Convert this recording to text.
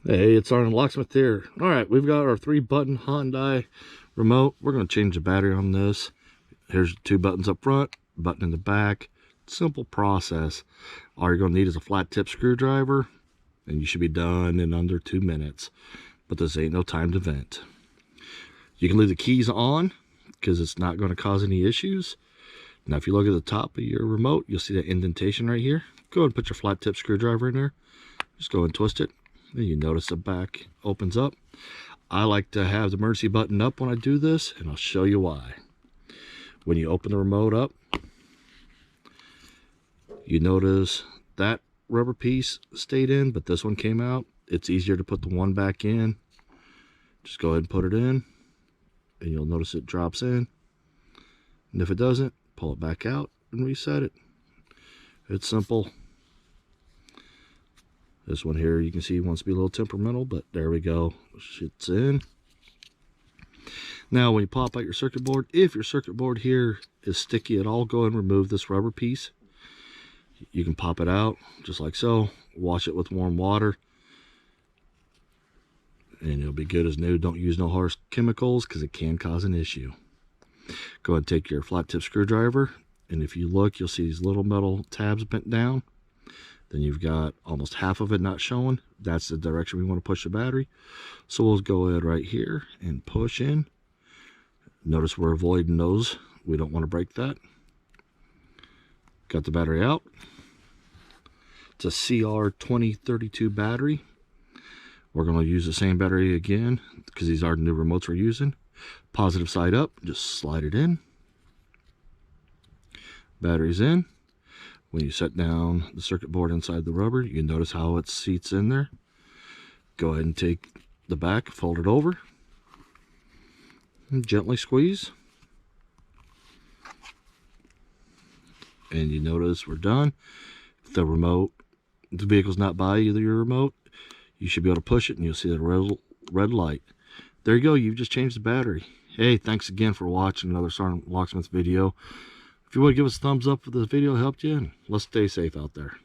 Hey, it's Sergeant Locksmith here. All right, we've got our 3-button Hyundai remote. We're going to change the battery on this. Here's 2 buttons up front, button in the back. Simple process. All you're going to need is a flat tip screwdriver, and you should be done in under 2 minutes. But this ain't no timed event. You can leave the keys on because it's not going to cause any issues. Now, if you look at the top of your remote, you'll see that indentation right here. Go ahead and put your flat tip screwdriver in there. Just go and twist it. Then you notice the back opens up. I like to have the emergency button up when I do this, and I'll show you why. When you open the remote up, you notice that rubber piece stayed in, but this one came out. It's easier to put the one back in. Just go ahead and put it in, and you'll notice it drops in. And if it doesn't, pull it back out and reset it. It's simple. This one here, you can see, wants to be a little temperamental, but there we go. It's in. Now, when you pop out your circuit board, if your circuit board here is sticky at all, go ahead and remove this rubber piece. You can pop it out, just like so. Wash it with warm water, and it'll be good as new. Don't use no harsh chemicals, because it can cause an issue. Go ahead and take your flat tip screwdriver, and if you look, you'll see these little metal tabs bent down. Then you've got almost half of it not showing. That's the direction we want to push the battery. So we'll go ahead right here and push in. Notice we're avoiding those. We don't want to break that. Got the battery out. It's a CR2032 battery. We're going to use the same battery again because these are the new remotes we're using. Positive side up, just slide it in. Battery's in. When you set down the circuit board inside the rubber, you can notice how it seats in there. Go ahead and take the back, fold it over, and gently squeeze. And you notice we're done. If the vehicle's not by either your remote, you should be able to push it and you'll see the red light. There you go, you've just changed the battery. Hey, thanks again for watching another Sergeant Locksmith video. If you would give us a thumbs up if this video helped you, and let's stay safe out there.